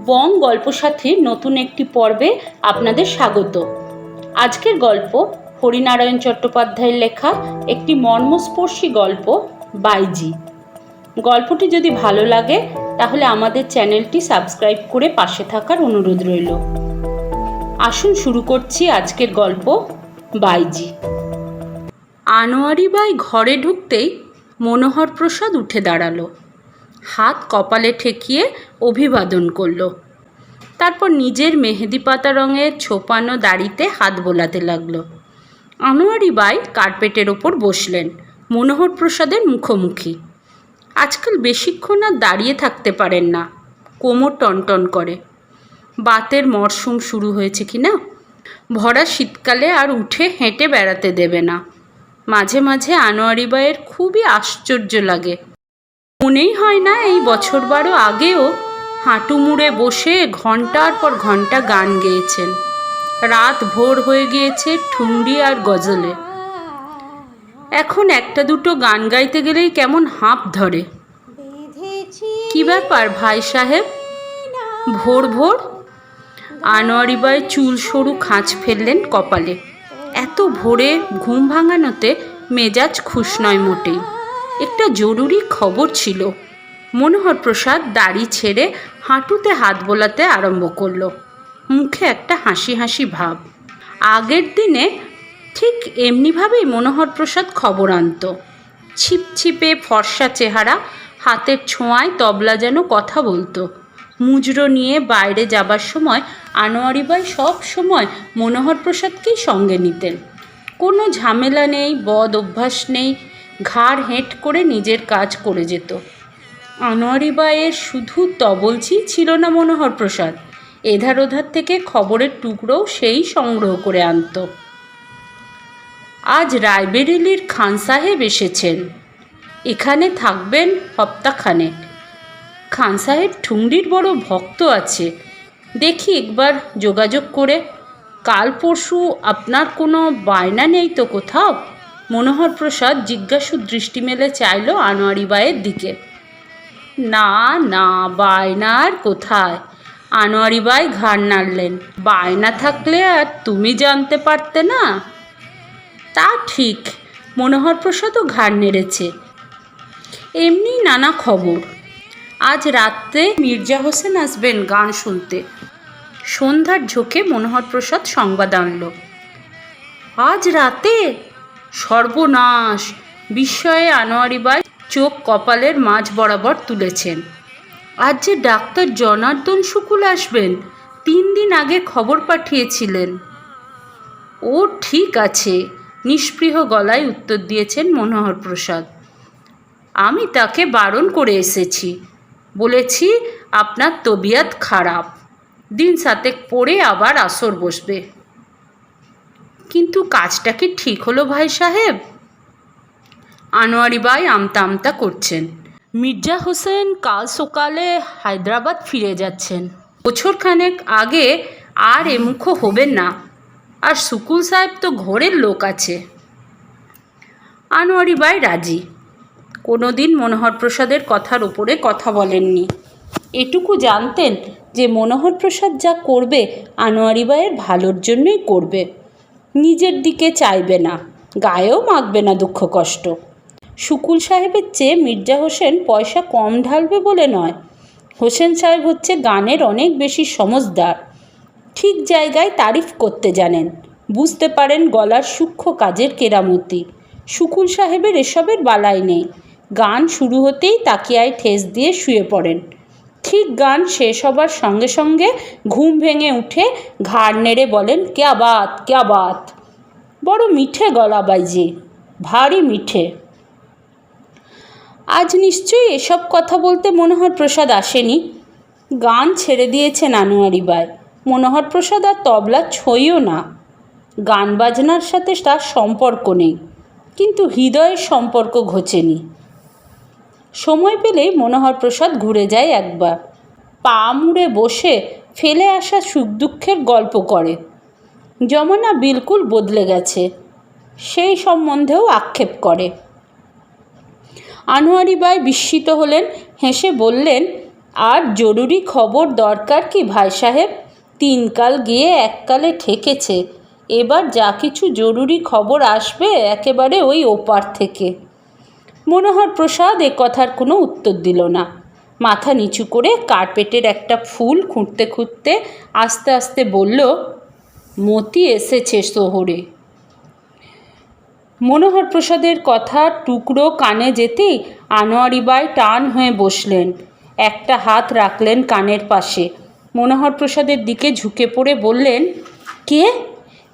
বং গল্পসাথীর নতুন একটি পর্বে আপনাদের স্বাগত। আজকের গল্প হরিনারায়ণ চট্টোপাধ্যায়ের লেখা একটি মর্মস্পর্শী গল্প বাইজি। গল্পটি যদি ভালো লাগে তাহলে আমাদের চ্যানেলটি সাবস্ক্রাইব করে পাশে থাকার অনুরোধ রইল। আসুন শুরু করছি আজকের গল্প বাইজি। আনোয়ারি বাই ঘরে ঢুকতেই মনোহর প্রসাদ উঠে দাঁড়ালো, হাত কপালে ঠেকিয়ে অভিবাদন করল। তারপর নিজের মেহেদি পাতা রঙের ছোপানো দাড়িতে হাত বোলাতে লাগলো। আনোয়ারি বাই কার্পেটের ওপর বসলেন, মনোহর প্রসাদের মুখোমুখি। আজকাল বেশিক্ষণ আর দাঁড়িয়ে থাকতে পারেন না, কোমর টনটন করে। বাতের মরশুম শুরু হয়েছে কি না, ভরা শীতকালে আর উঠে হেঁটে বেড়াতে দেবে না। মাঝে মাঝে আনোয়ারি বাইয়ের খুবই আশ্চর্য লাগে। মনেই হয় না এই বছর 12 আগেও হাঁটু মুড়ে বসে ঘন্টার পর ঘন্টা গান গেয়েছেন। রাত ভোর হয়ে গিয়েছে ঠুংরি আর গজলে। এখন একটা দুটো গান গাইতে গেলেই কেমন হাঁপ ধরে। কি ব্যাপার ভাই সাহেব, ভোর ভোর? আনোয়ারি বাই চুল সরু খাঁচ ফেললেন কপালে। এত ভোরে ঘুম ভাঙানোতে মেজাজ খুশ নয় মোটেই। একটা জরুরি খবর ছিল। মনোহর প্রসাদ দাড়ি ছেড়ে হাঁটুতে হাত বোলাতে আরম্ভ করলো, মুখে একটা হাসি হাসি ভাব। আগের দিনে ঠিক এমনিভাবেই মনোহর প্রসাদ খবর আনত। ছিপছিপে ফর্সা চেহারা, হাতের ছোঁয়ায় তবলা যেন কথা বলতো। মুজরো নিয়ে বাইরে যাবার সময় আনোয়ারি বাই সব সময় মনোহর প্রসাদকেই সঙ্গে নিতেন। কোনো ঝামেলা নেই, বদ অভ্যাস নেই, ঘাড় হেঁট করে নিজের কাজ করে যেত। আনোয়ারি বাইয়ের শুধু তবলচি ছিল না মনোহর প্রসাদ, এধার ওধার থেকে খবরের টুকরোও সেই সংগ্রহ করে আনত। আজ রায়বেরেলির খান সাহেব এসেছেন, এখানে থাকবেন সপ্তাহখানেক। খান সাহেব ঠুংরির বড় ভক্ত আছে, দেখি একবার যোগাযোগ করে। কাল পরশু আপনার কোনো বায়না নেই তো কোথাও? মনোহর প্রসাদ জিজ্ঞাসু দৃষ্টি মেলে চাইল আনোয়ারি বাইয়ের দিকে। না না, বায়না আর কোথায়? আনোয়ারি বাই ঘাড় নাড়লেন। বায়না থাকলে আর তুমি জানতে পারতে না? তা ঠিক, মনোহর প্রসাদও ঘাড় নেড়েছে। এমনি নানা খবর। আজ রাত্রে মির্জা হোসেন আসবেন গান শুনতে। সন্ধ্যার ঝোঁকে মনোহর প্রসাদ সংবাদ আনল। আজ রাতে? সর্বনাশ! বিস্ময়ে আনোয়ারি বাই চোখ কপালের মাঝ বরাবর তুলেছেন। আজ যে ডাক্তার জনার্দন শুকুল আসবেন, 3 দিন আগে খবর পাঠিয়েছিলেন। ও ঠিক আছে, নিস্পৃহ গলায় উত্তর দিয়েছেন মনোহর প্রসাদ। আমি তাকে বারণ করে এসেছি, বলেছি আপনার তবিয়ত খারাপ, দিন 7 পরে আবার আসর বসবে। কিন্তু কাজটা কি ঠিক হলো ভাই সাহেব? আনোয়ারি বাই আমতা আমতা করছেন। মির্জা হোসেন কাল সকালে হায়দ্রাবাদ ফিরে যাচ্ছেন। বছরখানেক আগে আর এমুখো হবেন না। আর শুকুল সাহেব তো ঘরের লোক আছে। আনোয়ারি বাই রাজি। কোনো দিন মনোহর প্রসাদের কথার উপরে কথা বলেননি। এটুকু জানতেন যে মনোহর প্রসাদ যা করবে আনোয়ারি বাইয়ের ভালোর জন্যই করবে, নিজের দিকে চাইবে না, গায়েও মাখবে না দুঃখ কষ্ট। শুকুল সাহেবের চেয়ে মির্জা হোসেন পয়সা কম ঢালবে বলে নয়, হোসেন সাহেব হচ্ছে গানের অনেক বেশি সমজদার। ঠিক জায়গায় তারিফ করতে জানেন, বুঝতে পারেন গলার সূক্ষ্ম কাজের কেরামতি। শুকুল সাহেবের এসবের বালাই নেই। গান শুরু হতেই তাকিয়ায় ঠেস দিয়ে শুয়ে পড়েন। ঠিক গান শেষ হবার সঙ্গে সঙ্গে ঘুম ভেঙে উঠে ঘাড় নেড়ে বলেন, ক্যা বাত ক্যা বাত! বড় মিঠে গলা বাইজি, ভারী মিঠে। আজ নিশ্চয়ই এসব কথা বলতে মনোহর প্রসাদ আসেনি। গান ছেড়ে দিয়েছেন আনোয়ারি বাই। মনোহর প্রসাদ আর তবলা ছইও না। গান বাজনার সাথে তার সম্পর্ক নেই, কিন্তু হৃদয়ের সম্পর্ক ঘোচেনি। সময় পেলেই মনোহর প্রসাদ ঘুরে যায় একবার, পা মুড়ে বসে ফেলে আসা সুখ দুঃখের গল্প করে। জমানা বিলকুল বদলে গেছে, সেই সম্বন্ধেও আক্ষেপ করে। আনোয়ারি বাই বিস্মিত হলেন, হেসে বললেন, আর জরুরি খবর দরকার কি ভাই সাহেব? 3 কাল গিয়ে 1 কালে ঠেকেছে। এবার যা কিছু জরুরি খবর আসবে একেবারে ওই ওপার থেকে। মনোহর প্রসাদ এ কথার কোনো উত্তর দিল না। মাথা নিচু করে কার্পেটের একটা ফুল খুঁড়তে খুঁড়তে আস্তে আস্তে বলল, মতি এসেছে শহরে। মনোহর প্রসাদের কথা টুকরো কানে যেতেই আনোয়ারি বাই টান হয়ে বসলেন। একটা হাত রাখলেন কানের পাশে। মনোহর প্রসাদের দিকে ঝুঁকে পড়ে বললেন, কে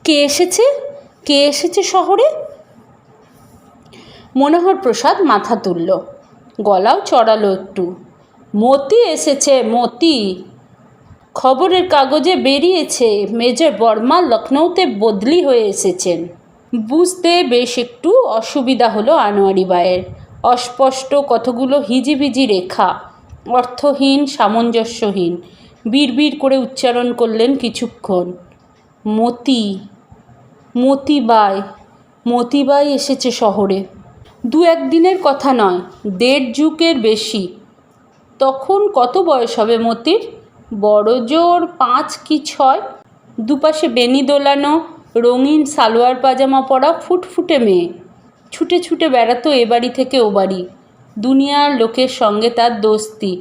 কে এসেছে? কে এসেছে শহরে? মনোহর প্রসাদ মাথা তুলল, গলাও চড়ালো একটু। মতি এসেছে, মতি। খবরের কাগজে বেরিয়েছে মেজর বর্মা লখনৌতে বদলি হয়ে এসেছেন। বুঝতে বেশ একটু অসুবিধা হলো আনোয়ারি বায়ের। অস্পষ্ট কতগুলো হিজিবিজি রেখা, অর্থহীন সামঞ্জস্যহীন। বিড়বিড় করে উচ্চারণ করলেন কিছুক্ষণ, মতি, মতিবাই, মতিবাই এসেছে শহরে। 2-1 দিনের কথা নয়, 1.5 যুগের বেশি। তখন কত বয়স হবে মতির? বড় জোর 5 কি 6। দুপাশে বেনি দোলানো, রঙিন সালোয়ার পাজামা পরা ফুটফুটে মেয়ে। ছুটে ছুটে বেড়াতো এ বাড়ি থেকে ও বাড়ি। দুনিয়ার লোকের সঙ্গে তার দোস্তি।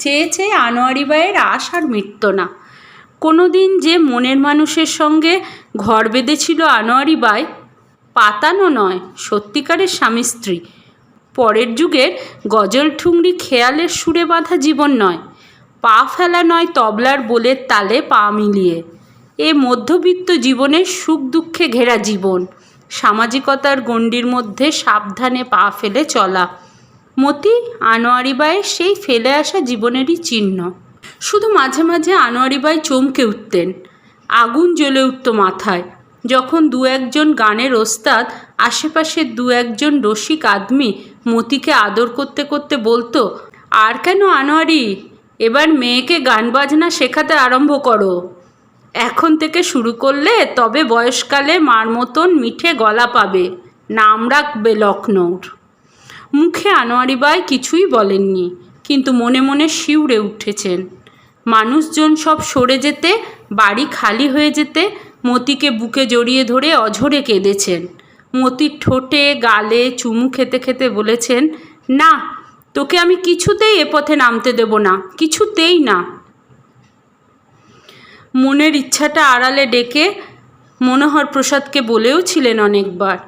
চেয়ে চেয়ে আনোয়ারি বায়ের আশ আর মিটত না। কোনো দিন যে মনের মানুষের সঙ্গে ঘর বেঁধেছিল আনোয়ারি বাই, পাতানো নয়, সত্যিকারের স্বামী স্ত্রী। পরের যুগের গজল ঠুংরি খেয়ালের সুরে বাঁধা জীবন নয়, পা ফেলা নয় তবলার বোলের তালে পা মিলিয়ে। এ মধ্যবিত্ত জীবনের সুখ দুঃখে ঘেরা জীবন, সামাজিকতার গণ্ডির মধ্যে সাবধানে পা ফেলে চলা। মতি আনোয়ারি বায়ের সেই ফেলে আসা জীবনেরই চিহ্ন। শুধু মাঝে মাঝে আনোয়ারি বাই চমকে উঠতেন, আগুন জ্বলে উঠত মাথায়, যখন 2-1 জন গানের ওস্তাদ, আশেপাশের 2-1 জন রসিক আদমি মতিকে আদর করতে করতে বলতো, আর কেন আনোয়ারি, এবার মেয়েকে গান বাজনা শেখাতে আরম্ভ করো। এখন থেকে শুরু করলে তবে বয়সকালে মার মতন মিঠে গলা পাবে, নাম রাখবে লখনৌর। মুখে আনোয়ারি বাই কিছুই বলেননি, কিন্তু মনে মনে শিউরে উঠেছেন। মানুষজন সব সরে যেতে, বাড়ি খালি হয়ে যেতে মতিকে বুকে জড়িয়ে ধরে অঝরে কেঁদেছেন। মতির ঠোঁটে গালে চুমু খেতে খেতে বলেছেন, না, তোকে আমি কিছুতেই এ পথে নামতে দেব না, কিছুতেই না। মনের ইচ্ছাটা আড়ালে ডেকে মনোহর প্রসাদকে বলেও ছিলেন অনেকবার,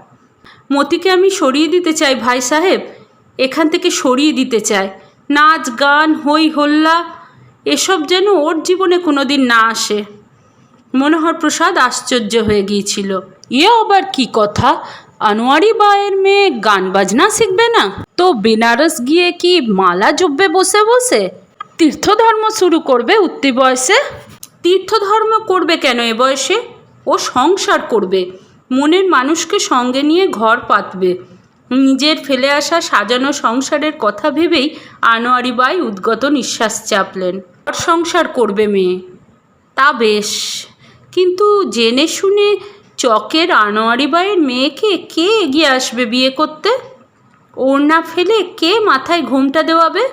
মতিকে আমি সরিয়ে দিতে চাই ভাই সাহেব, এখান থেকে সরিয়ে দিতে চাই। নাচ গান হই হল্লা এসব যেন ওর জীবনে কোনো দিন না আসে। মনোহর প্রসাদ আশ্চর্য হয়ে গিয়েছিল। এ আবার কি কথা? আনোয়ারি বায়ের মেয়ে গান বাজনা শিখবে না তো বেনারস গিয়ে কি মালা জপবে বসে বসে? তীর্থধর্ম শুরু করবে উঠতি বয়সে? তীর্থধর্ম করবে কেন এ বয়সে? ও সংসার করবে, মনের মানুষকে সঙ্গে নিয়ে ঘর পাতবে। নিজের ফেলে আসা সাজানো সংসারের কথা ভেবেই আনোয়ারি বাই উদ্গত নিঃশ্বাস চাপলেন। সংসার করবে মেয়ে, তা বেশ, কিন্তু জেনে শুনে চকের আনোয়ারি বাইয়ের মেয়েকে কে এগিয়ে আসবে বিয়ে করতে? ওড়না ফেলে কে মাথায় ঘোমটা দেওয়াবে?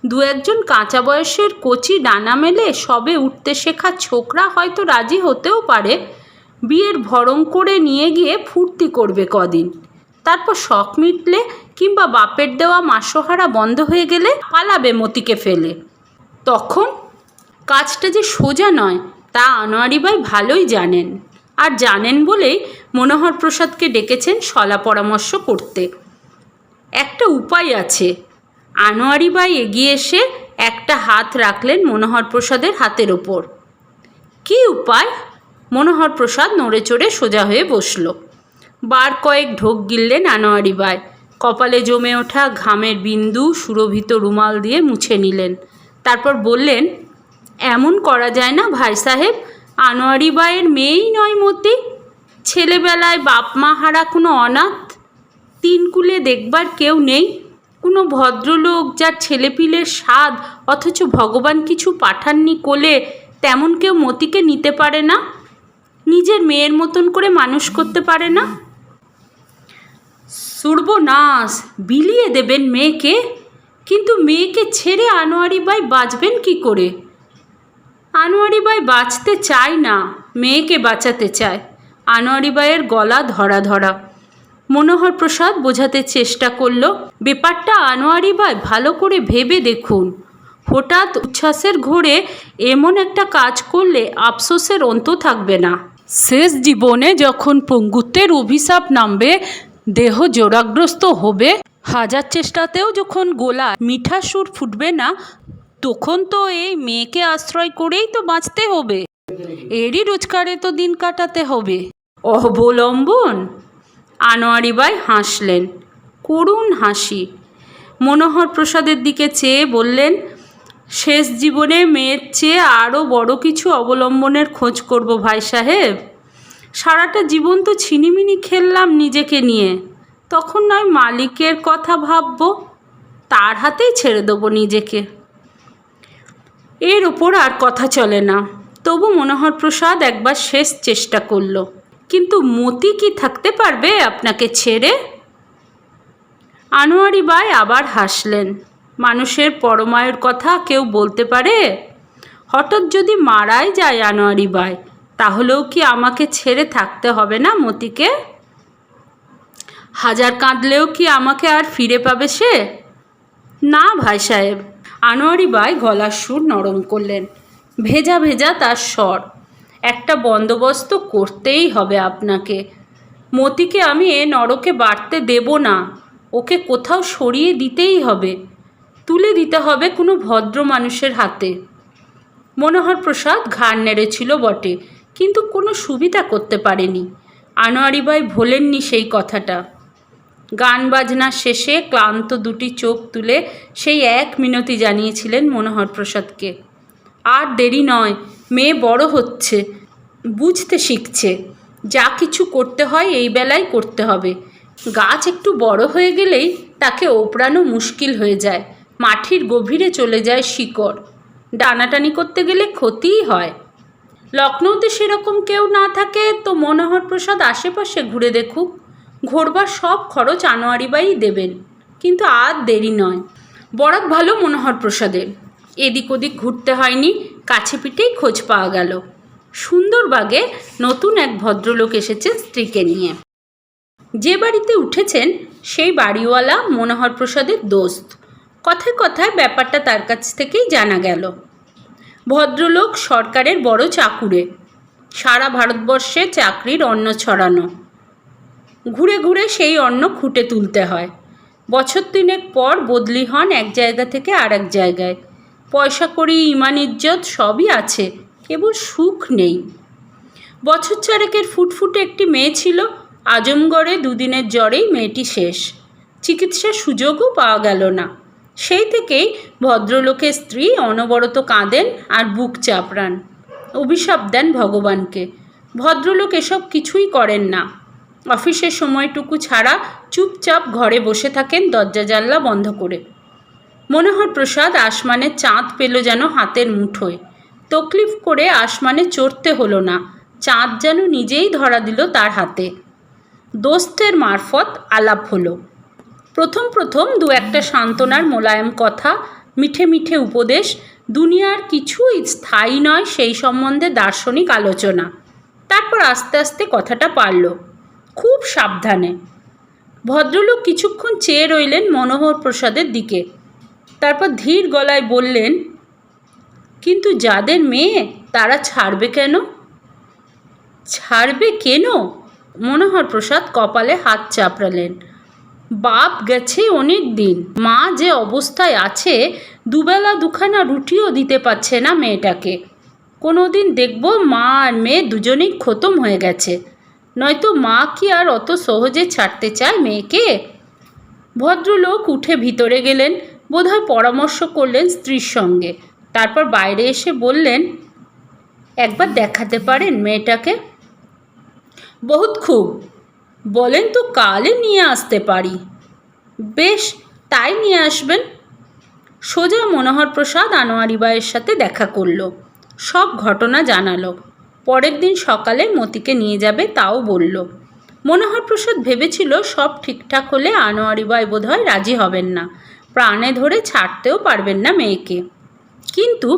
2-1 জন কাঁচা বয়সের কচি ডানা মেলে সবে উঠতে শেখা ছোকরা হয়তো রাজি হতেও পারে। বিয়ের ভরং করে নিয়ে গিয়ে ফুর্তি করবে কদিন, তারপর শখ মিটলে কিংবা বাপের দেওয়া মাসোহারা বন্ধ হয়ে গেলে পালাবে মতিকে ফেলে। তখন কাজটা যে সোজা নয় তা আনোয়ারি বাই ভালোই জানেন, আর জানেন বলেই মনোহর প্রসাদকে ডেকেছেন শলা পরামর্শ করতে। একটা উপায় আছে। আনোয়ারি বাই এগিয়ে এসে একটা হাত রাখলেন মনোহর প্রসাদের হাতের ওপর। কী উপায়? মনোহর প্রসাদ নড়ে চড়ে সোজা হয়ে বসল। বার কয়েক ঢোক গিললেন আনোয়ারি বাই। কপালে জমে ওঠা ঘামের বিন্দু সুরভিত রুমাল দিয়ে মুছে নিলেন। তারপর বললেন, এমন করা যায় না ভাই সাহেব, আনোয়ারি বায়ের মেয়েই নয় মতি, ছেলেবেলায় বাপ মা হারা কোনো অনাথ, 3 কুলে দেখবার কেউ নেই, কোনো ভদ্রলোক যার ছেলেপিলের স্বাদ অথচ ভগবান কিছু পাঠাননি কোলে, তেমন কেউ মতিকে নিতে পারে না, নিজের মেয়ের মতন করে মানুষ করতে পারে না? সর্বনাশ, বিলিয়ে দেবেন মেয়েকে? কিন্তু মেয়েকে ছেড়ে আনোয়ারি বাই বাঁচবেন কি করে? আনোয়ারি বাই বাঁচতে চায় না, মেয়েকে বাঁচাতে চায়। আনোয়ারি বাইয়ের গলা ধরা ধরা। মনোহর প্রসাদ বোঝাতে চেষ্টা করল, ব্যাপারটা আনোয়ারি বাই ভালো করে ভেবে দেখুন। হঠাৎ উচ্ছ্বাসের ঘোরে এমন একটা কাজ করলে আফসোসের অন্ত থাকবে না। শেষ জীবনে যখন পঙ্গুত্বের অভিশাপ নামবে, দেহ জোরাগ্রস্ত হবে, হাজার চেষ্টাতেও যখন গোলা মিঠা সুর ফুটবে না, তখন তো এই মেয়েকে আশ্রয় করেই তো বাঁচতে হবে। এরই রোজগারে তো দিন কাটাতে হবে। অবলম্বন? আনোয়ারি বাই হাসলেন, করুণ হাসি। মনোহর প্রসাদের দিকে চেয়ে বললেন, শেষ জীবনে মেয়ের চেয়ে আরও বড় কিছু অবলম্বনের খোঁজ করব ভাই সাহেব। সারাটা জীবন তো ছিনিমিনি খেললাম নিজেকে নিয়ে, তখন নয় মালিকের কথা ভাববো, তার হাতেই ছেড়ে দেবো নিজেকে। এর ওপর আর কথা চলে না। তবু মনোহর প্রসাদ একবার শেষ চেষ্টা করল, কিন্তু মতি কি থাকতে পারবে আপনাকে ছেড়ে? আনোয়ারি বাই আবার হাসলেন। মানুষের পরমায়ুর কথা কেউ বলতে পারে? হঠাৎ যদি মারাই যায় আনোয়ারি বাই, তাহলেও কি আমাকে ছেড়ে থাকতে হবে না মতিকে? হাজার কাঁদলেও কি আমাকে আর ফিরে পাবে সে? না ভাই সাহেব। আনোয়ারি বাই গলার সুর নরম করলেন, ভেজা ভেজা তার স্বর। একটা বন্দোবস্ত করতেই হবে আপনাকে। মতিকে আমি এ নরকে বাড়তে দেব না। ওকে কোথাও সরিয়ে দিতেই হবে, তুলে দিতে হবে কোনো ভদ্র মানুষের হাতে। মনোহর প্রসাদ ঘাড় নেড়েছিল বটে, কিন্তু কোনো সুবিধা করতে পারেনি। আনোয়ারি বাই ভোলেননি সেই কথাটা। গান বাজনা শেষে ক্লান্ত দুটি চোখ তুলে সেই এক মিনতি জানিয়েছিলেন মনোহর প্রসাদকে, আর দেরি নয়, মেয়ে বড় হচ্ছে, বুঝতে শিখছে। যা কিছু করতে হয় এই বেলায় করতে হবে। গাছ একটু বড় হয়ে গেলেই তাকে ওপড়ানো মুশকিল হয়ে যায়, মাটির গভীরে চলে যায় শিকড়। টানাটানি করতে গেলে ক্ষতিই হয়। লখনৌতে সেরকম কেউ না থাকে তো মনোহর প্রসাদ আশেপাশে ঘুরে দেখুক। ঘোরবার সব খরচ আনোয়ারি বাই দেবেন, কিন্তু আর দেরি নয়। বরাত ভালো মনোহর প্রসাদের। এদিক ওদিক ঘুরতে হয়নি, কাছে পিঠেই খোঁজ পাওয়া গেল। সুন্দরবাগে নতুন এক ভদ্রলোক এসেছেন স্ত্রীকে নিয়ে। যে বাড়িতে উঠেছেন সেই বাড়িওয়ালা মনোহর প্রসাদের দোস্ত। কথায় কথায় ব্যাপারটা তার কাছ থেকেই জানা গেল। ভদ্রলোক সরকারের বড় চাকুরে, সারা ভারতবর্ষে চাকরির অন্ন ছড়ানো। ঘুরে ঘুরে সেই অন্ন খুঁটে তুলতে হয়। বছর তিনেক পর বদলি হন এক জায়গা থেকে আর এক জায়গায়। পয়সা কড়ি, ইমান ইজ্জত সবই আছে, কেবল সুখ নেই। বছর চারেকের ফুটফুটে একটি মেয়ে ছিল। আজমগড়ে দুদিনের জ্বরেই মেয়েটি শেষ। চিকিৎসার সুযোগও পাওয়া গেল না। সেই থেকেই ভদ্রলোকের স্ত্রী অনবরত কাঁদেন আর বুক চাপড়ান, অভিশাপ দেন ভগবানকে। ভদ্রলোক এসব কিছুই করেন না। অফিসের সময়টুকু ছাড়া চুপচাপ ঘরে বসে থাকেন দরজা জানলা বন্ধ করে। মনোহর প্রসাদ আসমানের চাঁদ পেল যেন হাতের মুঠোয়। তকলিফ করে আসমানে চড়তে হলো না, চাঁদ যেন নিজেই ধরা দিল তার হাতে। দোস্তের মারফত আলাপ হলো। প্রথম প্রথম দু একটা সান্ত্বনার মোলায়েম কথা, মিঠে মিঠে উপদেশ, দুনিয়ার কিছুই স্থায়ী নয় সেই সম্বন্ধে দার্শনিক আলোচনা। তারপর আস্তে আস্তে কথাটা পারল, খুব সাবধানে। ভদ্রলোক কিছুক্ষণ চেয়ে রইলেন মনোহর প্রসাদের দিকে, তারপর ধীর গলায় বললেন, কিন্তু যাদের মেয়ে তারা ছাড়বে কেন? ছাড়বে কেন? মনোহর প্রসাদ কপালে হাত চাপড়ালেন। বাপ গেছে অনেক দিন, মা যে অবস্থায় আছে, দুবেলা দুখানা রুটিও দিতে পারছে না মেয়েটাকে। কোনো দিন দেখব মা আর মেয়ে দুজনেই খতম হয়ে গেছে, নয়তো মা কি আর অত সহজে ছাড়তে চায় মেয়েকে? ভদ্রলোক উঠে ভিতরে গেলেন, বোধহয় পরামর্শ করলেন স্ত্রীর সঙ্গে। তারপর বাইরে এসে বললেন, একবার দেখাতে পারেন মেয়েটাকে? বহুত খুব, বলেন তো কালে নিয়ে আসতে পারি। বেশ, তাই নিয়ে আসবেন। সোজা মনোহর প্রসাদ আনোয়ারি বাইয়ের সাথে দেখা করল, সব ঘটনা জানালো। পরের দিন সকালে মতিকে নিয়ে যাবে তাও বলল। মনোহর প্রসাদ ভেবেছিল সব ঠিকঠাক হলে আনোয়ারি বাই বোধহয় রাজি হবেন না। প্রাণে ধরে ছাড়তেও পারবেন না মেয়েকে। কিন্তু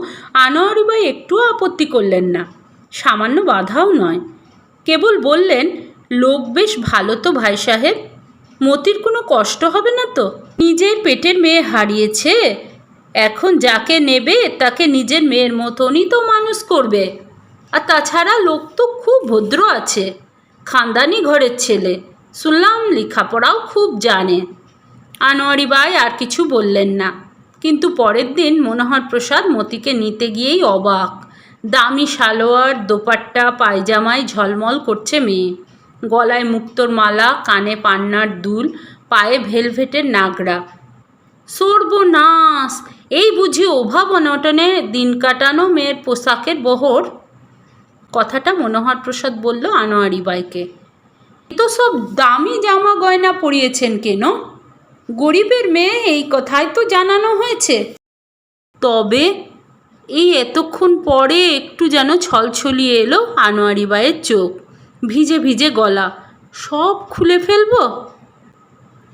আনোয়ারি বাই একটুও আপত্তি করলেন না, সামান্য বাধাও নয়। কেবল বললেন, লোক বেশ ভালো তো ভাই সাহেব, মতির কোনো কষ্ট হবে না তো? নিজের পেটের মেয়ে হারিয়েছে, এখন যাকে নেবে তাকে নিজের মেয়ের মতনই তো মানুষ করবে। আর তাছাড়া লোক তো খুব ভদ্র আছে, খানদানি ঘরের ছেলে, শুনলাম লেখাপড়াও খুব জানে। আনোয়ারি বাই আর কিছু বললেন না। কিন্তু পরের দিন মনোহর প্রসাদ মতিকে নিতে গিয়েই অবাক। দামি সালোয়ার, দোপাট্টা, পায়জামায় ঝলমল করছে মেয়ে, গলায় মুক্তোর মালা, কানে পান্নার দুল, পায়ে ভেলভেটের নাগরা। সর্বনাশ, এই বুঝি অভাব অনটনে দিন কাটানো মেয়ের পোশাকের বহর? কথাটা মনোহর প্রসাদ বলল আনোয়ারি বাইকে। তো সব দামি জামা গয়না পরিয়েছেন কেন? গরিবের মেয়ে, এই কথাই তো জানানো হয়েছে। তবে এই এতক্ষণ পরে একটু যেন ছলছলিয়ে এলো আনোয়ারি বাইয়ের চোখ, ভিজে ভিজে গলা। সব খুলে ফেলব?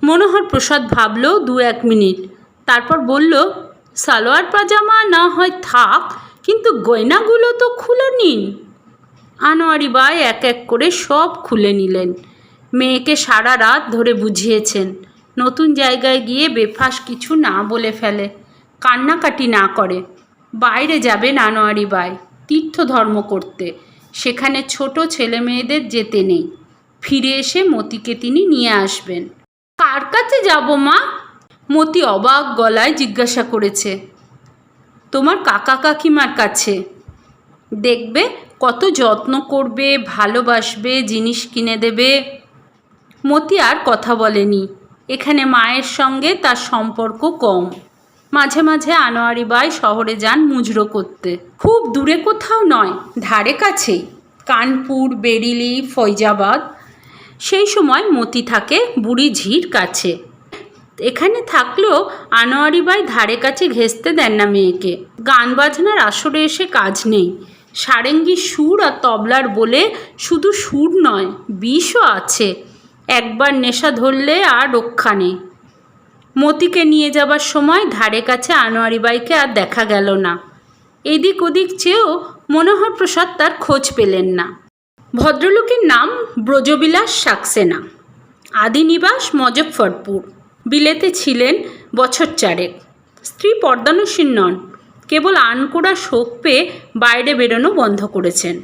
মনোহর প্রসাদ ভাবল 2-1 মিনিট, তারপর বলল, সালোয়ার পাজামা না হয় থাক, কিন্তু গয়নাগুলো তো খুলে নিন। আনোয়ারি বাই এক এক করে সব খুলে নিলেন। মেয়েকে সারা রাত ধরে বুঝিয়েছেন নতুন জায়গায় গিয়ে বেফাস কিছু না বলে ফেলে, কান্নাকাটি না করে। বাইরে যাবেন আনোয়ারি বাই তীর্থধর্ম করতে, সেখানে ছোট ছেলে মেয়েদের যেতে নেই। ফিরে এসে মতিকে তিনি নিয়ে আসবেন। কার কাছে যাব মা? মতি অবাক গলায় জিজ্ঞাসা করেছে। তোমার কাকা কাকিমার কাছে। দেখবে কত যত্ন করবে, ভালোবাসবে, জিনিস কিনে দেবে। মতি আর কথা বলেনি। এখানে মায়ের সঙ্গে তার সম্পর্ক কম। মাঝে মাঝে আনোয়ারি বাই শহরে যান মুজরো করতে। খুব দূরে কোথাও নয়, ধারে কাছেই, কানপুর, বেরিলি, ফৈজাবাদ। সেই সময় মতি থাকে বুড়িঝির কাছে। এখানে থাকলেও আনোয়ারি বাই ধারে কাছে ঘেঁষতে দেন না মেয়েকে। গান বাজনার আসরে এসে কাজ নেই। সারেঙ্গির সুর আর তবলার বলে শুধু সুর নয়, বিষও আছে। একবার নেশা ধরলে আর রক্ষা নেই। মতিকে নিয়ে যাবার সময় ধারে কাছে আনোয়ারি বাইকে আর দেখা গেল না। এদিক ওদিক চেয়েও মনোহর প্রসাদ তার খোঁজ পেলেন না। ভদ্রলোকের নাম ব্রজবিলাস সাক্সেনা, আদি নিবাস মজফ্ফরপুর। বিলেতে ছিলেন বছর 4। স্ত্রী পর্দানুসীন নন, কেবল আনকোড়া শোক পেয়ে বাইরে বেরোনো বন্ধ করেছেন।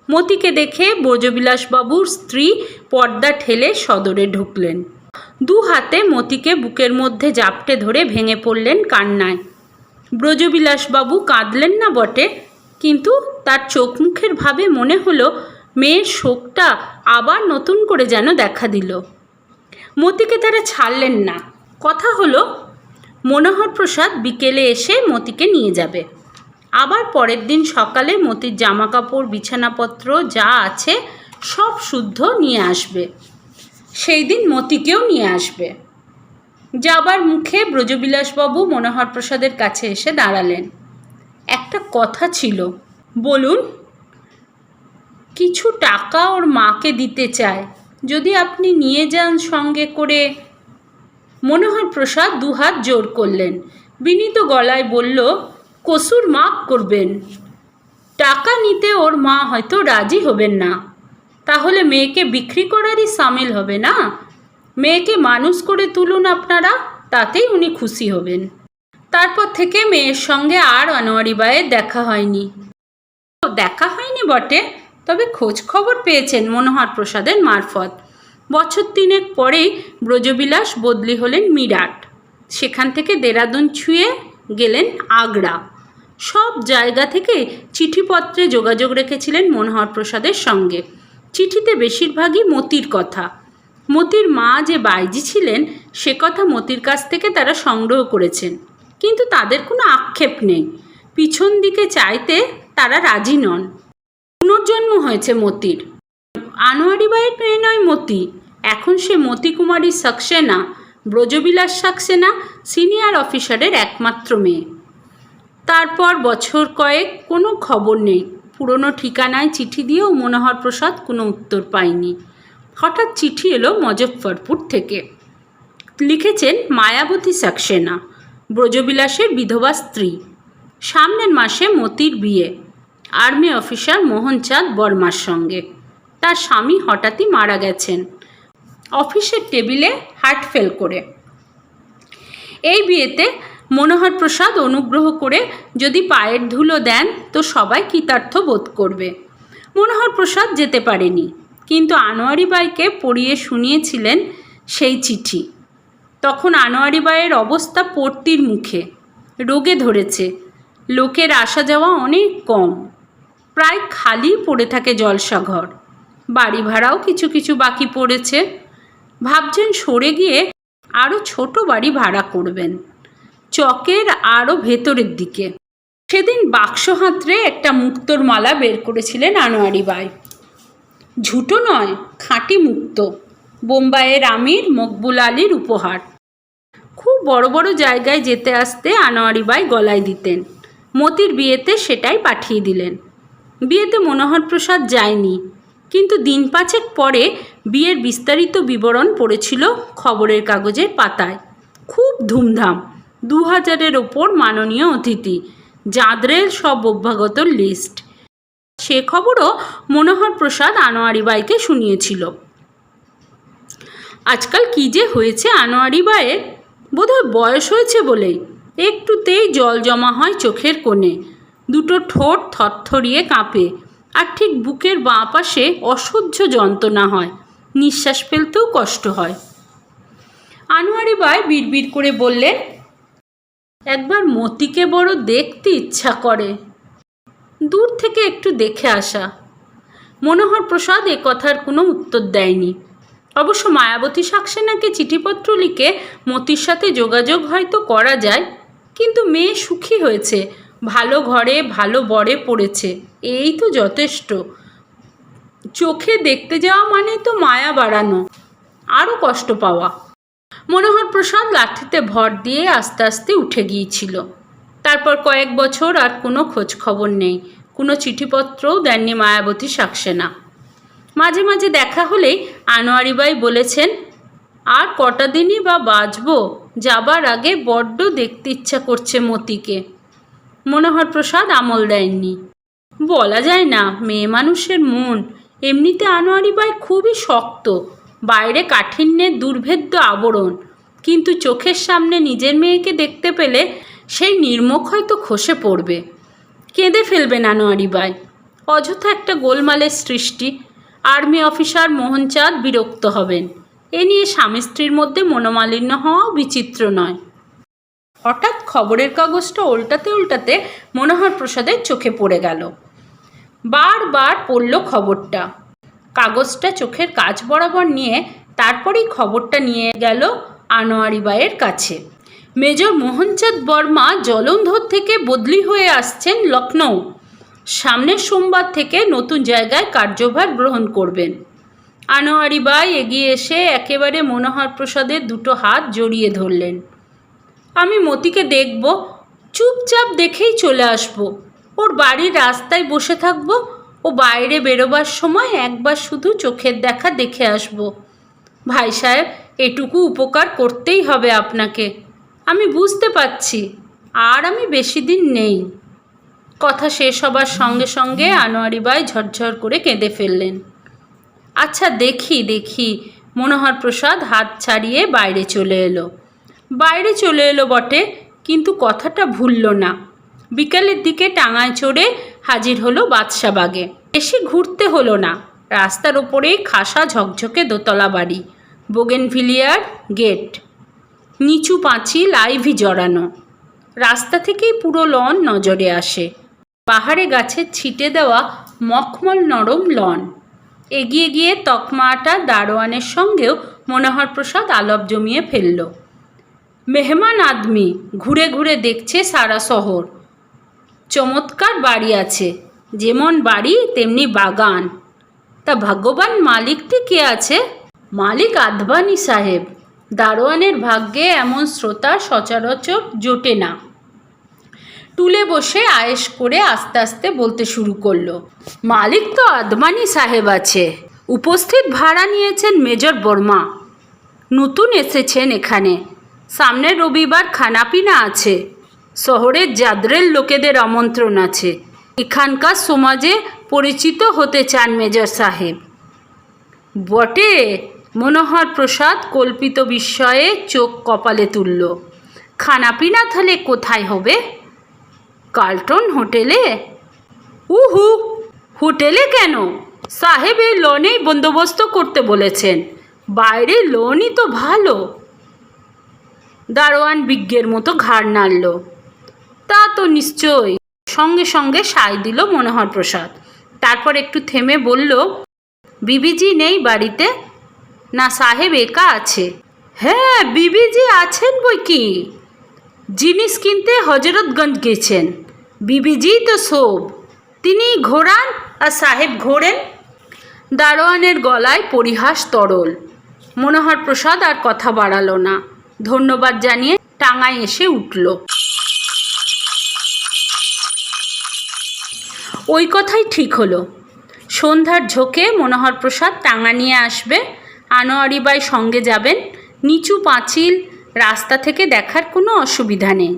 মতিকে দেখে ব্রজবিলাসবাবুর স্ত্রী পর্দা ঠেলে সদরে ঢুকলেন। 2 হাতে মতিকে বুকের মধ্যে জাপটে ধরে ভেঙে পড়লেন কান্নায়। ব্রজবিলাসবাবু কাঁদলেন না বটে, কিন্তু তার চোখ মুখের ভাবে মনে হলো মেয়ের শোকটা আবার নতুন করে যেন দেখা দিল। মতিকে তারা ছাড়লেন না। কথা হলো মনোহর প্রসাদ বিকেলে এসে মতিকে নিয়ে যাবে। আবার পরের দিন সকালে মতির জামা কাপড়, বিছানাপত্র যা আছে সব শুদ্ধ নিয়ে আসবে। সেই দিন মতিকেও নিয়ে আসবে। যাবার মুখে ব্রজবিলাসবাবু মনোহর প্রসাদের কাছে এসে দাঁড়ালেন। একটা কথা ছিল। বলুন। কিছু টাকা ওর মাকে দিতে চায়, যদি আপনি নিয়ে যান সঙ্গে করে। মনোহর প্রসাদ 2 হাত জোর করলেন, বিনীত গলায় বলল, কসুর মাফ করবেন। টাকা নিতে ওর মা হয়তো রাজি হবেন না, তাহলে মেয়েকে বিক্রি করারই সামিল হবে না। মেয়েকে মানুষ করে তুলুন আপনারা, তাতেই উনি খুশি হবেন। তারপর থেকে মেয়ের সঙ্গে আর আনোয়ারি বাইয়ের দেখা হয়নি। বটে, তবে খোঁজ খবর পেয়েছেন মনোহর প্রসাদের মারফত। বছর 3 পরেই ব্রজবিলাস বদলি হলেন মিরাট। সেখান থেকে দেরাদুন ছুঁয়ে গেলেন আগ্রা। সব জায়গা থেকে চিঠিপত্রে যোগাযোগ রেখেছিলেন মনোহর প্রসাদের সঙ্গে। চিঠিতে বেশিরভাগই মতির কথা। মতির মা যে বাইজি ছিলেন সে কথা মতির কাছ থেকে তারা সংগ্রহ করেছেন, কিন্তু তাদের কোনো আক্ষেপ নেই। পিছন দিকে চাইতে তারা রাজি নন। পুনর্জন্ম হয়েছে মতির। আনোয়ারি বাইয়ের মেয়ে নয় মতি, এখন সে মতি কুমারী সাক্সেনা, ব্রজবিলাস সাক্সেনা সিনিয়র অফিসারের একমাত্র মেয়ে। তারপর বছর কয়েক কোনো খবর নেই। পুরনো ঠিকানায় চিঠি দিয়েও মনোহর প্রসাদ কোনো উত্তর পায়নি। হঠাৎ চিঠি এলো মজফ্ফরপুর থেকে। লিখেছেন মায়াবতী সাক্সেনা। ব্রজবিলাসের বিধবা স্ত্রী। সামনের মাসে মতির বিয়ে আর্মি অফিসার মোহনচাঁদ বর্মার সঙ্গে। তার স্বামী হঠাৎই মারা গেছেন অফিসের টেবিলে হার্ট ফেল করে। এই বিয়েতে মনোহর প্রসাদ অনুগ্রহ করে যদি পায়ের ধুলো দেন তো সবাই কৃতার্থ বোধ করবে। মনোহর প্রসাদ যেতে পারেনি, কিন্তু আনোয়ারি বাইকে পড়িয়ে শুনিয়েছিলেন সেই চিঠি। তখন আনোয়ারি বাইয়ের অবস্থা পড়তির মুখে, রোগে ধরেছে, লোকের আসা যাওয়া অনেক কম, প্রায় খালি পড়ে থাকে জলসাঘর, বাড়ি ভাড়াও কিছু কিছু বাকি পড়েছে। ভাবছেন সরে গিয়ে আরও ছোট বাড়ি ভাড়া করবেন, চকের আরও ভেতরের দিকে। সেদিন বাক্স হাতড়ে একটা মুক্তোর মালা বের করেছিলেন আনোয়ারি বাই। ঝুটো নয়, খাঁটি মুক্ত, বোম্বাইয়ের আমির মকবুল আলীর উপহার। খুব বড় বড় জায়গায় যেতে আসতে আনোয়ারি বাই গলায় দিতেন। মতির বিয়েতে সেটাই পাঠিয়ে দিলেন। বিয়েতে মনোহর প্রসাদ যায়নি, কিন্তু দিন পাঁচেক পরে বিয়ের বিস্তারিত বিবরণ পড়েছিল খবরের কাগজের পাতায়। খুব ধুমধাম, 2000-এর ওপর মাননীয় অতিথি, জাঁদরেল সব অভ্যাগত লিস্ট। সে খবরও মনোহর প্রসাদ আনোয়ারি বাইকে শুনিয়েছিল। আজকাল কী যে হয়েছে আনোয়ারি বাইয়ের, বোধহয় বয়স হয়েছে বলেই একটুতেই জল জমা হয় চোখের কোণে, দুটো ঠোঁট থরথরিয়ে কাঁপে, আর ঠিক বুকের বাঁ পাশে অসহ্য যন্ত্রণা হয়, নিঃশ্বাস ফেলতেও কষ্ট হয়। আনোয়ারি বাই বিড়বিড় করে বললেন, একবার মতিকে বড় দেখতে ইচ্ছা করে, দূর থেকে একটু দেখে আসা। মনোহর প্রসাদ এ কথার কোনো উত্তর দেয়নি। অবশ্য মায়াবতী সাক্সেনাকে চিঠিপত্র লিখে মতির সাথে যোগাযোগ হয়তো করা যায়, কিন্তু মেয়ে সুখী হয়েছে, ভালো ঘরে ভালো বরে পড়েছে, এই তো যথেষ্ট। চোখে দেখতে যাওয়া মানে তো মায়া বাড়ানো, আরও কষ্ট পাওয়া। মনোহর প্রসাদ লাঠিতে ভর দিয়ে আস্তে আস্তে উঠে গিয়েছিল। তারপর কয়েক বছর আর কোনো খোঁজ খবর নেই, কোনো চিঠিপত্রও দেননি মায়াবতী সাক্সেনা। মাঝে মাঝে দেখা হলেই আনোয়ারি বাই বলেছেন, আর কটা দিনই বা বাঁচব, যাবার আগে বড্ড দেখতে ইচ্ছা করছে মতিকে। মনোহর প্রসাদ আমল দেননি। বলা যায় না, মেয়ে মানুষের মন। এমনিতে আনোয়ারি বাই খুবই শক্ত, বাইরে কাঠিন্যের দুর্ভেদ্য আবরণ, কিন্তু চোখের সামনে নিজের মেয়েকে দেখতে পেলে সেই নির্মুখ হয়তো খসে পড়বে, কেঁদে ফেলবেন আনোয়ারি বাই। অযথা একটা গোলমালের সৃষ্টি। আর্মি অফিসার মোহনচাঁদ বিরক্ত হবেন। এ নিয়ে স্বামী স্ত্রীর মধ্যে মনোমালিন্য হওয়াও বিচিত্র নয়। হঠাৎ খবরের কাগজটা উল্টাতে উল্টাতে মনোহর প্রসাদের চোখে পড়ে গেল। বারবার পড়ল খবরটা। কাগজটা চোখের কাছ বরাবর নিয়ে তারপরেই খবরটা নিয়ে গেল আনোয়ারি বাইয়ের কাছে। মেজর মোহনচাঁদ বর্মা জলন্ধর থেকে বদলি হয়ে আসছেন লখনৌ। সামনের সোমবার থেকে নতুন জায়গায় কার্যভার গ্রহণ করবেন। আনোয়ারি বাই এগিয়ে এসে একেবারে মনোহর প্রসাদের দুটো হাত জড়িয়ে ধরলেন। আমি মতিকে দেখব, চুপচাপ দেখেই চলে আসব। ওর বাড়ির রাস্তায় বসে থাকব, ও বাইরে বেরোবার সময় একবার শুধু চোখের দেখা দেখে আসব। ভাই সাহেব, এটুকু উপকার করতেই হবে আপনাকে। আমি বুঝতে পারছি, আর আমি বেশি দিন নেই। কথা শেষ হবার সঙ্গে সঙ্গে আনোয়ারি বাই ঝরঝর করে কেঁদে ফেললেন। আচ্ছা দেখি দেখি। মনোহর প্রসাদ হাত ছাড়িয়ে বাইরে চলে এলো বটে, কিন্তু কথাটা ভুলল না। বিকালের দিকে টাঙায় চড়ে হাজির হলো বাদশাবাগে। বেশি ঘুরতে হলো না। রাস্তার ওপরেই খাসা ঝকঝকে দোতলা বাড়ি, বোগেনভিলিয়ার গেট, নিচু পাঁচিল আইভি জড়ানো। রাস্তা থেকেই পুরো লন নজরে আসে। পাহাড়ে গাছের ছিটে দেওয়া মখমল নরম লন। এগিয়ে গিয়ে তকমাটা দারোয়ানের সঙ্গেও মনোহর প্রসাদ আলাপ জমিয়ে ফেলল। মেহমান আদমি ঘুরে ঘুরে দেখছে সারা শহর। চমৎকার বাড়ি আছে, যেমন বাড়ি তেমনি বাগান। তা ভাগ্যবান মালিকটি কে আছে? মালিক আদবানি সাহেব। দারোয়ানের ভাগ্যে এমন শ্রোতা সচরাচর জোটে না। টুলে বসে আয়েশ করে আস্তে আস্তে বলতে শুরু করলো, মালিক তো আদবানি সাহেব আছে, উপস্থিত ভাড়া নিয়েছেন মেজর বর্মা, নতুন এসেছেন এখানে, সামনের রবিবার খানাপিনা আছে, শহরের জাদরের লোকেদের আমন্ত্রণ আছে। এখানকার সমাজে পরিচিত হতে চান মেজর সাহেব। বটে? মনোহর প্রসাদ কল্পিত বিস্ময়ে চোখ কপালে তুলল। খানাপিনা তাহলে কোথায় হবে? কার্লটন হোটেলে? উহু, হোটেলে কেন? সাহেব এই লনেই বন্দোবস্ত করতে বলেছেন। বাইরে লনই তো ভালো। দারোয়ান বিজ্ঞের মতো ঘাড় নাড়ল। তা তো নিশ্চয়ই, সঙ্গে সঙ্গে সায় দিল মনোহর প্রসাদ। তারপর একটু থেমে বলল, বিবিজি নেই বাড়িতে? না সাহেব একা আছে। হ্যাঁ, বিবিজি আছেন বই কি, জিনিস কিনতে হজরতগঞ্জ গেছেন। বিবিজি তো সব, তিনি ঘোরান আর সাহেব ঘোরেন। দারোয়ানের গলায় পরিহাস তরল। মনোহর প্রসাদ আর কথা বাড়ালো না, ধন্যবাদ জানিয়ে টাঙায় এসে উঠল। ওই কথাই ঠিক হলো। সন্ধ্যার ঝোঁকে মনোহর প্রসাদ টাঙা নিয়ে আসবে, আনোয়ারি বাই সঙ্গে যাবেন। নিচু পাঁচিল, রাস্তা থেকে দেখার কোনো অসুবিধা নেই।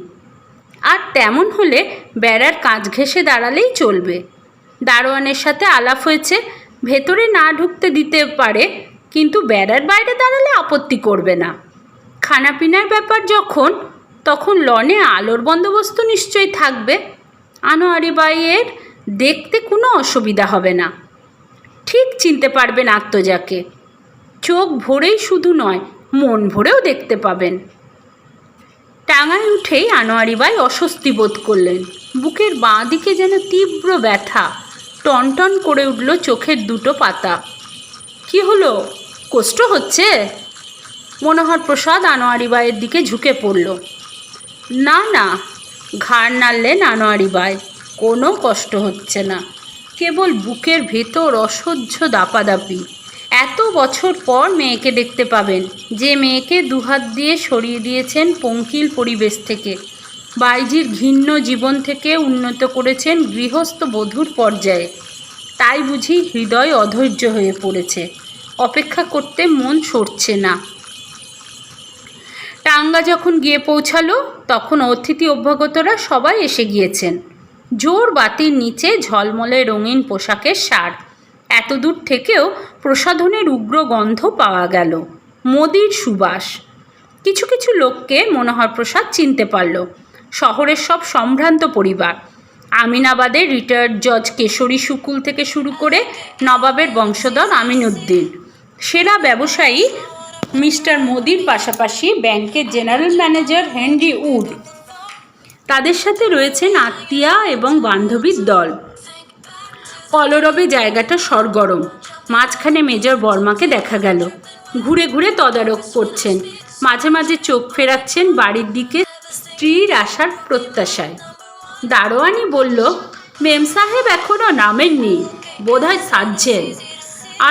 আর তেমন হলে বেড়ার কাঁচ ঘেঁষে দাঁড়ালেই চলবে। দারোয়ানের সাথে আলাপ হয়েছে, ভেতরে না ঢুকতে দিতে পারে, কিন্তু বেড়ার বাইরে দাঁড়ালে আপত্তি করবে না। খানাপিনার ব্যাপার যখন, তখন লনে আলোর বন্দোবস্ত নিশ্চয়ই থাকবে। আনোয়ারি বাইয়ের দেখতে কোনো অসুবিধা হবে না। ঠিক চিনতে পারবেন আত্মজাকে। চোখ ভরেই শুধু নয়, মন ভরেও দেখতে পাবেন। টাঙায় উঠেই আনোয়ারি বাই অস্বস্তি বোধ করলেন। বুকের বাঁ দিকে যেন তীব্র ব্যথা, টনটন করে উঠল চোখের দুটো পাতা। কি হলো, কষ্ট হচ্ছে? মনোহর প্রসাদ আনোয়ারি বাইয়ের দিকে ঝুঁকে পড়ল। না না, ঘাড় নাড়লেন আনোয়ারি বাই। কোনো কষ্ট হচ্ছে না, কেবল বুকের ভেতর অসহ্য দাপাদাপি। এত বছর পর মেয়েকে দেখতে পাবেন, যে মেয়েকে দুহাত দিয়ে সরিয়ে দিয়েছেন পঙ্কিল পরিবেশ থেকে, বাইজির ঘিন্ন জীবন থেকে উন্নত করেছেন গৃহস্থ বধূর পর্যায়ে। তাই বুঝি হৃদয় অধৈর্য হয়ে পড়েছে, অপেক্ষা করতে মন সরছে না। টাঙ্গা যখন গিয়ে পৌঁছালো, তখন অতিথি অভ্যাগতরা সবাই এসে গিয়েছেন। জোর বাতির নিচে ঝলমলে রঙিন পোশাকের সার। এত দূর থেকেও প্রসাধনের উগ্র গন্ধ পাওয়া গেল, মদির সুবাস। কিছু কিছু লোককে মনোহর প্রসাদ চিনতে পারল। শহরের সব সম্ভ্রান্ত পরিবার, আমিনাবাদের রিটায়ার্ড জজ কেশরী শুকুল থেকে শুরু করে নবাবের বংশধর আমিনউদ্দিন, সেরা ব্যবসায়ী মিস্টার মোদির পাশাপাশি ব্যাংকের জেনারেল ম্যানেজার হেনরি উড। তাদের সাথে রয়েছেন আত্মীয়া এবং বান্ধবীর দল। কলরবে জায়গাটা সরগরম। মাঝখানে মেজর বর্মাকে দেখা গেল, ঘুরে ঘুরে তদারক করছেন। মাঝে মাঝে চোখ ফেরাচ্ছেন বাড়ির দিকে স্ত্রীর আসার প্রত্যাশায়। দারোয়ানি বলল, মেম সাহেব এখনও নামেননি, বোধহয় সাজছেন।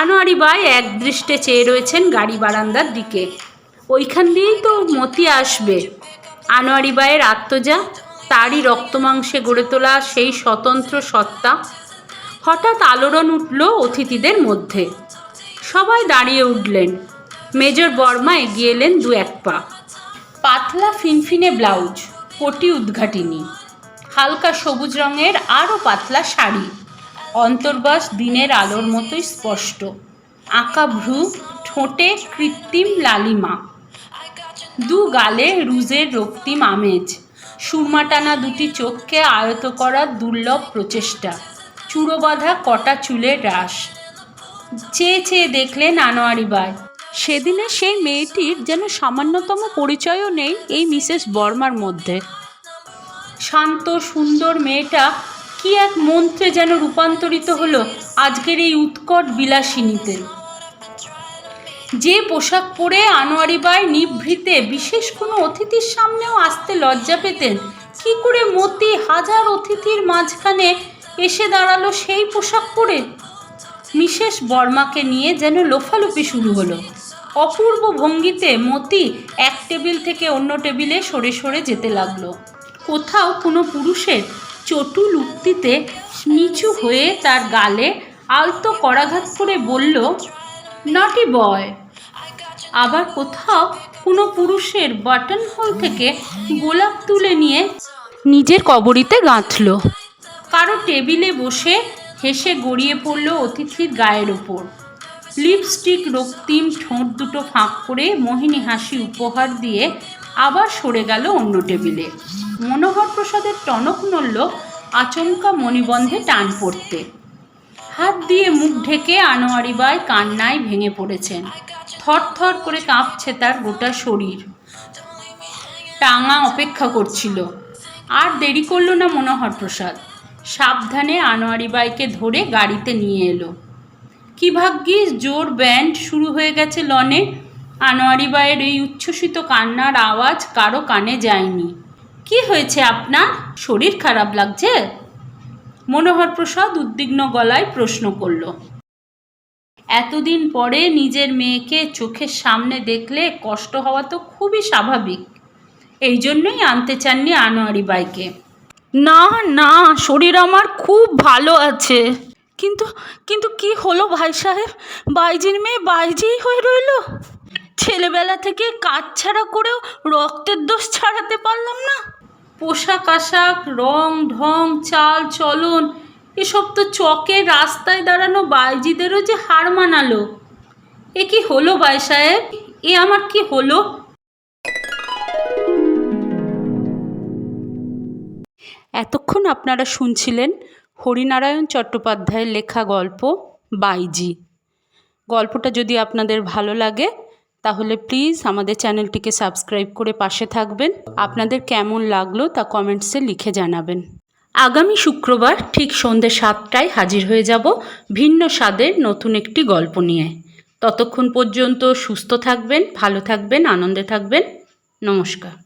আনোয়ারি বাই এক দৃষ্টে চেয়ে রয়েছেন গাড়ি বারান্দার দিকে। ওইখান দিয়েই তো মতি আসবে। আনোয়ারি বাইয়ের আত্মজা, তারই রক্তমাংসে গড়ে তোলা সেই স্বতন্ত্র সত্তা। হঠাৎ আলোড়ন উঠল অতিথিদের মধ্যে। সবাই দাঁড়িয়ে উঠলেন। মেজর বর্মা এগিয়ে এলেন দু এক পা। পাতলা ফিনফিনে ব্লাউজ, পটি উদ্ঘাটিনী, হালকা সবুজ রঙের আরও পাতলা শাড়ি, অন্তর্বাস দিনের আলোর মতোই স্পষ্ট। আঁকা ভ্রু, ঠোঁটে কৃত্রিম লালিমা, দু গালে রুজের রক্তিম আমেজ, সুরমা টানা দুটি চোখকে আয়ত করার দুর্লভ প্রচেষ্টা, চূড়ো বাঁধা কটা চুলের রাশ। চেয়ে চেয়ে দেখলেন আনোয়ারি বাই। সেদিনে সেই মেয়েটির যেন সামান্যতম পরিচয়ও নেই এই মিসেস বর্মার মধ্যে। শান্ত সুন্দর মেয়েটা কি এক মন্ত্রে যেন রূপান্তরিত হলো আজকের এই উৎকট বিলাসিনীতে। যে পোশাক পরে আনোয়ারি বাই নিভৃতে বিশেষ কোনো অতিথির সামনেও আসতে লজ্জা পেতেন, কি করে মতি হাজার অতিথির মাঝখানে এসে দাঁড়ালো সেই পোশাক পরে? মিসেস বর্মাকে নিয়ে যেন লোফালোফি শুরু হলো। অপূর্ব ভঙ্গিতে মতি এক টেবিল থেকে অন্য টেবিলে সরে সরে যেতে লাগলো। কোথাও কোনো পুরুষের চটুল উক্তিতে নিচু হয়ে তার গালে আলতো করাঘাত করে বলল, নটি বয়। আবার কোথাও কোনো পুরুষের বাটন হোল থেকে গোলাপ তুলে নিয়ে নিজের কবরিতে গাঁথল। কারো টেবিলে বসে হেসে গড়িয়ে পড়ল অতিথির গায়ের ওপর। লিপস্টিক রক্তিম ঠোঁট দুটো ফাঁক করে মোহিনী হাসি উপহার দিয়ে আবার সরে গেল অন্য টেবিলে। মনোহর প্রসাদের টনক নড়ল আচমকা মণিবন্ধে টান পড়তে। হাত দিয়ে মুখ ঢেকে আনোয়ারি বাই কান্নায় ভেঙে পড়েছেন। থরথর করে কাঁপছে তার গোটা শরীর। টাঙা অপেক্ষা করছিল। আর দেরি করল না মনোহর প্রসাদ। সাবধানে আনোয়ারি বাইকে ধরে গাড়িতে নিয়ে এলো। কি ভাগ্যিস জোর ব্যান্ড শুরু হয়ে গেছে লনে। আনোয়ারি বাইয়ের এই উচ্ছ্বসিত কান্নার আওয়াজ কারো কানে যায়নি। কি হয়েছে আপনার? শরীর খারাপ লাগছে? মনোহর প্রসাদ উদ্বিগ্ন গলায় প্রশ্ন করল। এতদিন পরে নিজের মেয়েকে চোখের সামনে দেখলে কষ্ট হওয়া তো খুবই স্বাভাবিক। এই জন্যই আনতে চাননি আনোয়ারি বাইকে। না না, শরীর আমার খুব ভালো আছে। কিন্তু কিন্তু কি হলো ভাই সাহেব? বাইজির মেয়ে বাইজিই হয়ে রইল। ছেলেবেলা থেকে কাজ ছাড়া করেও রক্তের দোষ ছাড়াতে পারলাম না। পোশাক আশাক, রং ঢং, চাল চলন এসব তো চকে রাস্তায় দাঁড়ানো বাইজিদেরও যে হার মানালো। এ কি হলো ভাই সাহেব? এ আমার কি হলো? এতক্ষণ আপনারা শুনছিলেন হরিনারায়ণ চট্টোপাধ্যায়ের লেখা গল্প বাইজি। গল্পটা যদি আপনাদের ভালো লাগে তাহলে প্লিজ আমাদের চ্যানেলটিকে সাবস্ক্রাইব করে পাশে থাকবেন। আপনাদের কেমন লাগলো তা কমেন্টসে লিখে জানাবেন। আগামী শুক্রবার ঠিক সন্ধ্যে 7টায় হাজির হয়ে যাব ভিন্ন স্বাদের নতুন একটি গল্প নিয়ে। ততক্ষণ পর্যন্ত সুস্থ থাকবেন, ভালো থাকবেন, আনন্দে থাকবেন। নমস্কার।